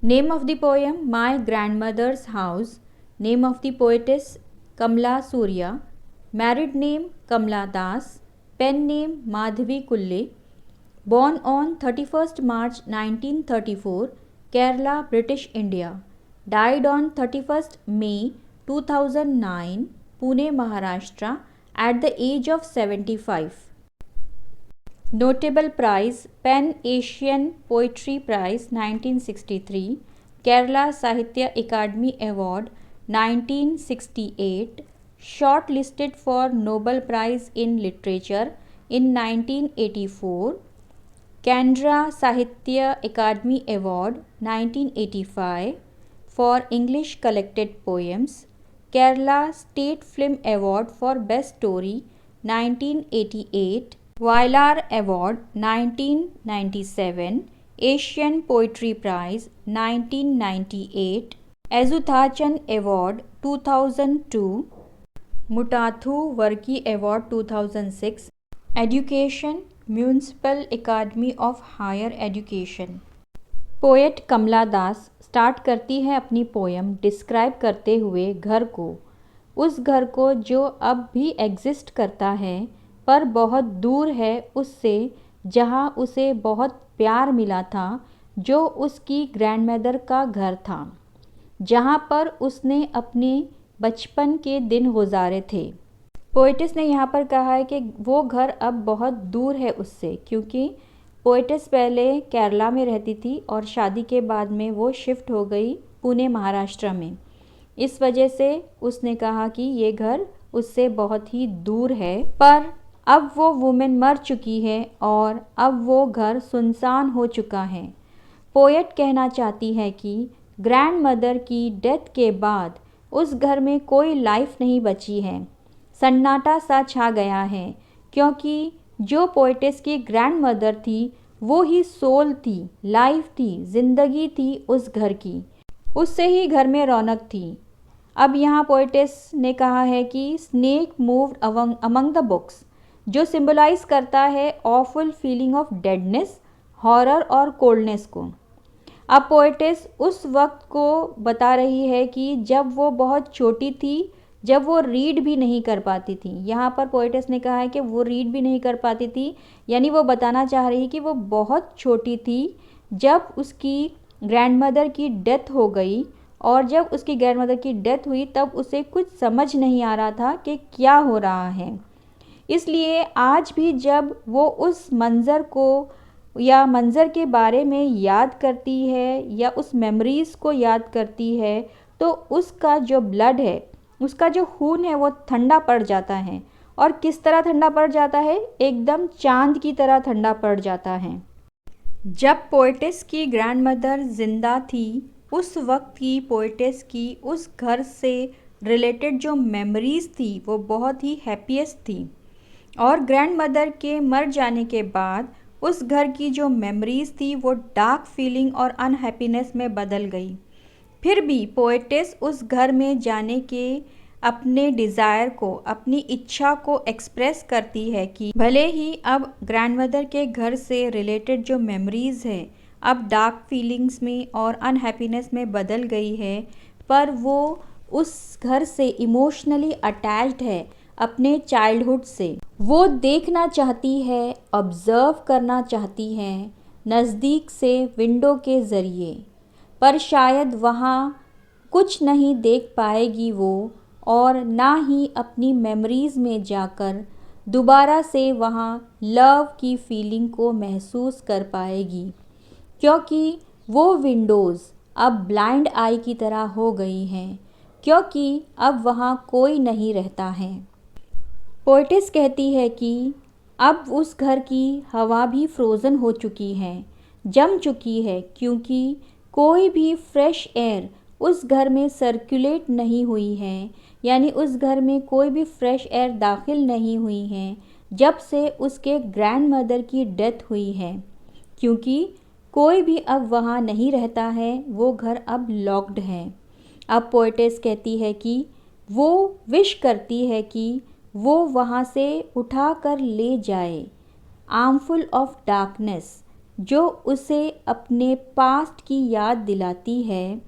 Name of the poem My Grandmother's House. Name of the poetess Kamla Surya. Married name Kamla Das. Pen name Madhavi Kulle. Born on 31st March 1934, Kerala, British India. Died on 31st May 2009, Pune, Maharashtra, at the age of 75. Notable prize Pan Asian Poetry Prize 1963, Kerala Sahitya Akademi Award 1968, shortlisted for Nobel Prize in Literature in 1984, Canberra Sahitya Akademi Award 1985 for English collected poems, Kerala State Film Award for Best Story 1988, Vailar Award 1997, Asian Poetry Prize 1998, Ezuthachan Award 2002, Mutathu Varki Award 2006, Education Municipal Academy of Higher Education। Poet Kamala Das start करती है अपनी poem describe करते हुए घर को, उस घर को जो अब भी एग्जिस्ट करता है पर बहुत दूर है उससे जहाँ उसे बहुत प्यार मिला था, जो उसकी ग्रैंडमदर का घर था, जहाँ पर उसने अपने बचपन के दिन गुजारे थे। पोएटिस ने यहाँ पर कहा है कि वो घर अब बहुत दूर है उससे, क्योंकि पोएटिस पहले केरला में रहती थी और शादी के बाद में वो शिफ्ट हो गई पुणे महाराष्ट्र में। इस वजह से उसने कहा कि ये घर उससे बहुत ही दूर है, पर अब वो वुमेन मर चुकी है और अब वो घर सुनसान हो चुका है। पोएट कहना चाहती है कि ग्रैंडमदर की डेथ के बाद उस घर में कोई लाइफ नहीं बची है, सन्नाटा सा छा गया है, क्योंकि जो पोएटिस की ग्रैंडमदर थी वो ही सोल थी, लाइफ थी, ज़िंदगी थी उस घर की, उससे ही घर में रौनक थी। अब यहाँ पोएटिस ने कहा है कि snake moved among the books, जो सिंबलाइज करता है awful feeling of deadness, horror और कोल्डनेस को। अब पोएटिस उस वक्त को बता रही है कि जब वो बहुत छोटी थी, जब वो रीड भी नहीं कर पाती थी। यहाँ पर पोएटिस ने कहा है कि वो रीड भी नहीं कर पाती थी, यानी वो बताना चाह रही कि वो बहुत छोटी थी जब उसकी ग्रैंडमदर की डेथ हो गई, और जब उसकी ग्रैंडमदर की डेथ हुई तब उसे कुछ समझ नहीं आ रहा था कि क्या हो रहा है। इसलिए आज भी जब वो उस मंज़र को या मंज़र के बारे में याद करती है या उस मेमोरीज़ को याद करती है, तो उसका जो ब्लड है, उसका जो खून है वो ठंडा पड़ जाता है। और किस तरह ठंडा पड़ जाता है? एकदम चाँद की तरह ठंडा पड़ जाता है। जब पोएटिस की ग्रैंडमदर ज़िंदा थी, उस वक्त की पोएटिस की उस घर से रिलेटेड जो मेमोरीज़ थी वो बहुत ही हैप्पीएस्ट थी, और ग्रैंडमदर के मर जाने के बाद उस घर की जो मेमोरीज़ थी वो डार्क फीलिंग और अनहैप्पीनेस में बदल गई। फिर भी पोएटिस उस घर में जाने के अपने डिज़ायर को, अपनी इच्छा को एक्सप्रेस करती है कि भले ही अब ग्रैंडमदर के घर से रिलेटेड जो मेमोरीज़ है अब डार्क फीलिंग्स में और अनहैप्पीनेस में बदल गई है, पर वो उस घर से इमोशनली अटैच्ड है अपने चाइल्डहुड से। वो देखना चाहती है, ऑब्ज़र्व करना चाहती है नज़दीक से विंडो के ज़रिए, पर शायद वहाँ कुछ नहीं देख पाएगी वो, और ना ही अपनी मेमोरीज़ में जाकर दोबारा से वहाँ लव की फीलिंग को महसूस कर पाएगी, क्योंकि वो विंडोज़ अब ब्लाइंड आई की तरह हो गई हैं, क्योंकि अब वहाँ कोई नहीं रहता है। पोएटिस कहती है कि अब उस घर की हवा भी फ्रोज़न हो चुकी है, जम चुकी है, क्योंकि कोई भी फ्रेश एयर उस घर में सर्कुलेट नहीं हुई है, यानी उस घर में कोई भी फ्रेश एयर दाखिल नहीं हुई है जब से उसके ग्रैंडमदर की डेथ हुई है, क्योंकि कोई भी अब वहाँ नहीं रहता है, वो घर अब लॉक्ड है। अब पोएटिस कहती है कि वो विश करती है कि वो वहाँ से उठा कर ले जाए आर्मफुल ऑफ डार्कनेस, जो उसे अपने पास्ट की याद दिलाती है।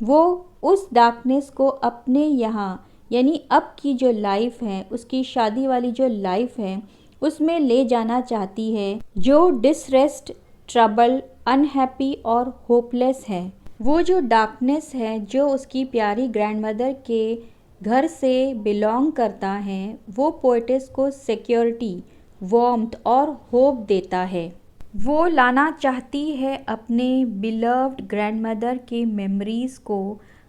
वो उस डार्कनेस को अपने यहाँ यानी अब की जो लाइफ है, उसकी शादी वाली जो लाइफ है, उसमें ले जाना चाहती है, जो डिसरेस्ट, ट्रबल, अनहैप्पी और होपलेस है। वो जो डार्कनेस है जो उसकी प्यारी ग्रैंडमदर के घर से बिलोंग करता है, वो पोएटिस को सिक्योरिटी, वार्मथ और होप देता है। वो लाना चाहती है अपने बिलव्ड ग्रैंडमदर के मेमोरीज़ को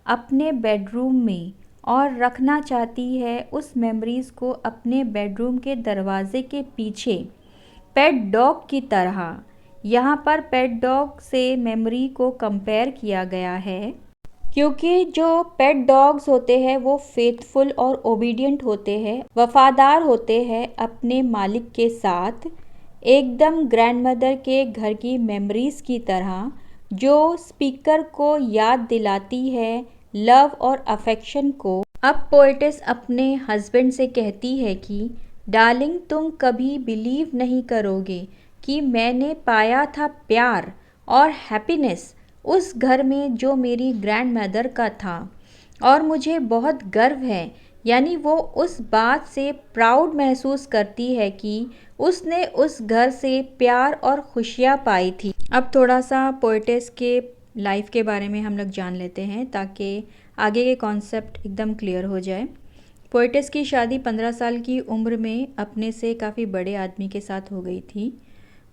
अपने बेडरूम में, और रखना चाहती है उस मेमोरीज़ को अपने बेडरूम के दरवाजे के पीछे पेट डॉग की तरह। यहाँ पर पेट डॉग से मेमोरी को कंपेयर किया गया है, क्योंकि जो पेट डॉग्स होते हैं वो फेथफुल और ओबीडियंट होते हैं, वफादार होते हैं अपने मालिक के साथ, एकदम ग्रैंडमदर के घर की मेमोरीज़ की तरह, जो स्पीकर को याद दिलाती है लव और अफेक्शन को। अब पोएटिस अपने हस्बैंड से कहती है कि डार्लिंग, तुम कभी बिलीव नहीं करोगे कि मैंने पाया था प्यार और हैप्पीनेस उस घर में जो मेरी ग्रैंडमदर का था, और मुझे बहुत गर्व है। यानी वो उस बात से प्राउड महसूस करती है कि उसने उस घर से प्यार और खुशियाँ पाई थी। अब थोड़ा सा पोएटिस के लाइफ के बारे में हम लोग जान लेते हैं, ताकि आगे के कॉन्सेप्ट एकदम क्लियर हो जाए। पोएटिस की शादी 15 साल की उम्र में अपने से काफ़ी बड़े आदमी के साथ हो गई थी,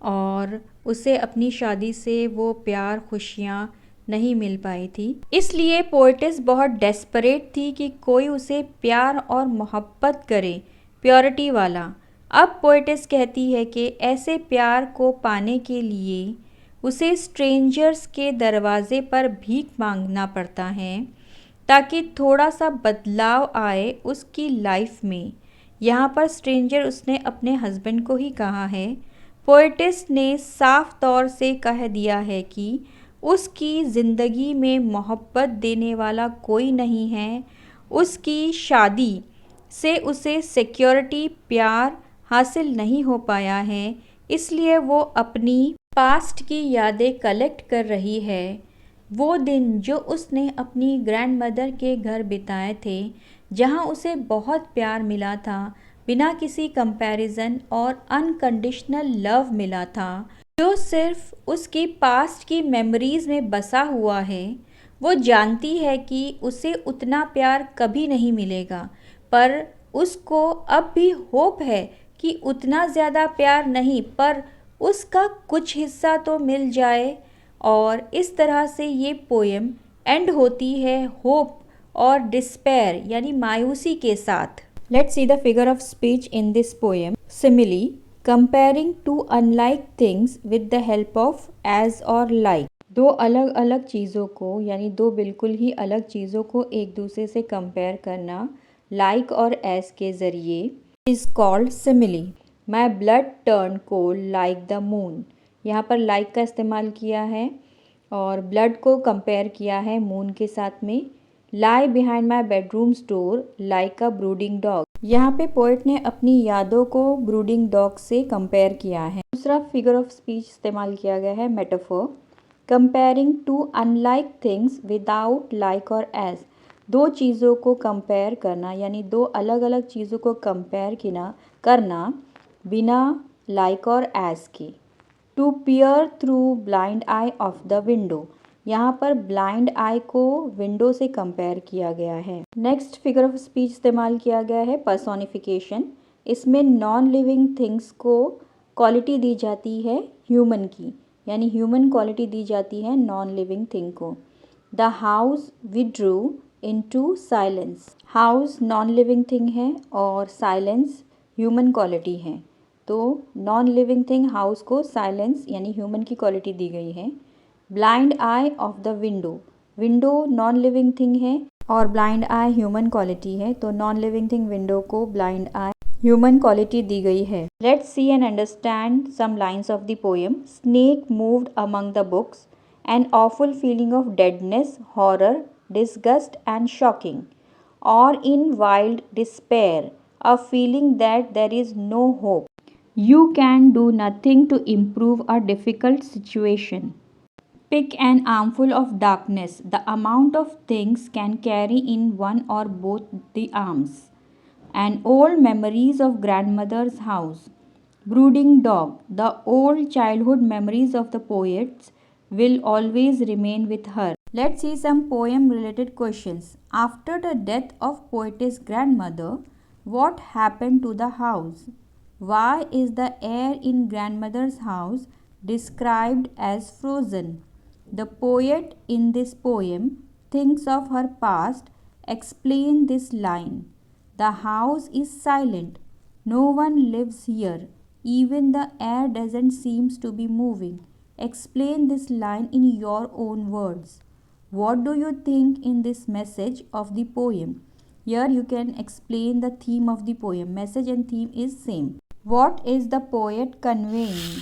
और उसे अपनी शादी से वो प्यार, खुशियाँ नहीं मिल पाई थी। इसलिए पोएटिस बहुत डेस्परेट थी कि कोई उसे प्यार और मोहब्बत करे, प्योरिटी वाला। अब पोएटिस कहती है कि ऐसे प्यार को पाने के लिए उसे स्ट्रेंजर्स के दरवाजे पर भीख मांगना पड़ता है, ताकि थोड़ा सा बदलाव आए उसकी लाइफ में। यहाँ पर स्ट्रेंजर उसने अपने हस्बैंड को ही कहा है। पोएटिस ने साफ तौर से कह दिया है कि उसकी ज़िंदगी में मोहब्बत देने वाला कोई नहीं है। उसकी शादी से उसे सिक्योरिटी, प्यार हासिल नहीं हो पाया है, इसलिए वो अपनी पास्ट की यादें कलेक्ट कर रही है। वो दिन जो उसने अपनी ग्रैंडमदर के घर बिताए थे, जहाँ उसे बहुत प्यार मिला था, बिना किसी कंपैरिजन और अनकंडीशनल लव मिला था, जो सिर्फ उसकी पास्ट की मेमोरीज़ में बसा हुआ है। वो जानती है कि उसे उतना प्यार कभी नहीं मिलेगा, पर उसको अब भी होप है कि उतना ज़्यादा प्यार नहीं, पर उसका कुछ हिस्सा तो मिल जाए। और इस तरह से ये पोएम एंड होती है होप और डिस्पेयर यानी मायूसी के साथ। Let's see the figure of speech in this poem. Simile, comparing to unlike things with the help of as और लाइक। दो अलग अलग चीज़ों को यानी दो बिल्कुल ही अलग चीज़ों को एक दूसरे से कंपेयर करना लाइक और एज के ज़रिए is called simile. My blood turn cold like the moon. यहाँ पर लाइक का इस्तेमाल किया है और ब्लड को कंपेयर किया है मून के साथ में। Lie behind my bedroom door like a brooding dog. यहाँ पे पोएट ने अपनी यादों को ब्रूडिंग डॉग से कंपेयर किया है। दूसरा फिगर ऑफ स्पीच इस्तेमाल किया गया है metaphor. Comparing to unlike things without like और एज। दो चीज़ों को कंपेयर करना यानी दो अलग अलग चीज़ों को कंपेयर करना बिना लाइक और एज के। To peer through blind eye of the window. यहाँ पर ब्लाइंड आई को विंडो से कंपेयर किया गया है। नेक्स्ट फिगर ऑफ स्पीच इस्तेमाल किया गया है पर्सोनिफिकेशन। इसमें नॉन लिविंग थिंग्स को क्वालिटी दी जाती है ह्यूमन की, यानी ह्यूमन क्वालिटी दी जाती है नॉन लिविंग थिंग को। The house withdrew into silence. House non living thing है और साइलेंस ह्यूमन क्वालिटी है, तो नॉन लिविंग थिंग हाउस को साइलेंस यानी ह्यूमन की क्वालिटी दी गई है। Blind eye of the window. Window non living thing है और ब्लाइंड आई ह्यूमन क्वालिटी है, तो नॉन लिविंग थिंग विंडो को ब्लाइंड आई ह्यूमन क्वालिटी दी गई है। Let's see and understand some lines of the poem. Snake moved among the books, an awful feeling of deadness, horror, disgust and shocking, or in wild despair, a feeling that there is no hope. You can do nothing to improve a difficult situation. Pick an armful of darkness. The amount of things can carry in one or both the arms. And old memories of grandmother's house. Brooding dog. The old childhood memories of the poets will always remain with her. Let's see some poem related questions. After the death of poetess grandmother, what happened to the house? Why is the air in grandmother's house described as frozen? The poet in this poem thinks of her past. Explain this line. The house is silent. No one lives here. Even the air doesn't seem to be moving. Explain this line in your own words. What do you think in this message of the poem? Here you can explain the theme of the poem. Message and theme is same. What is the poet conveying?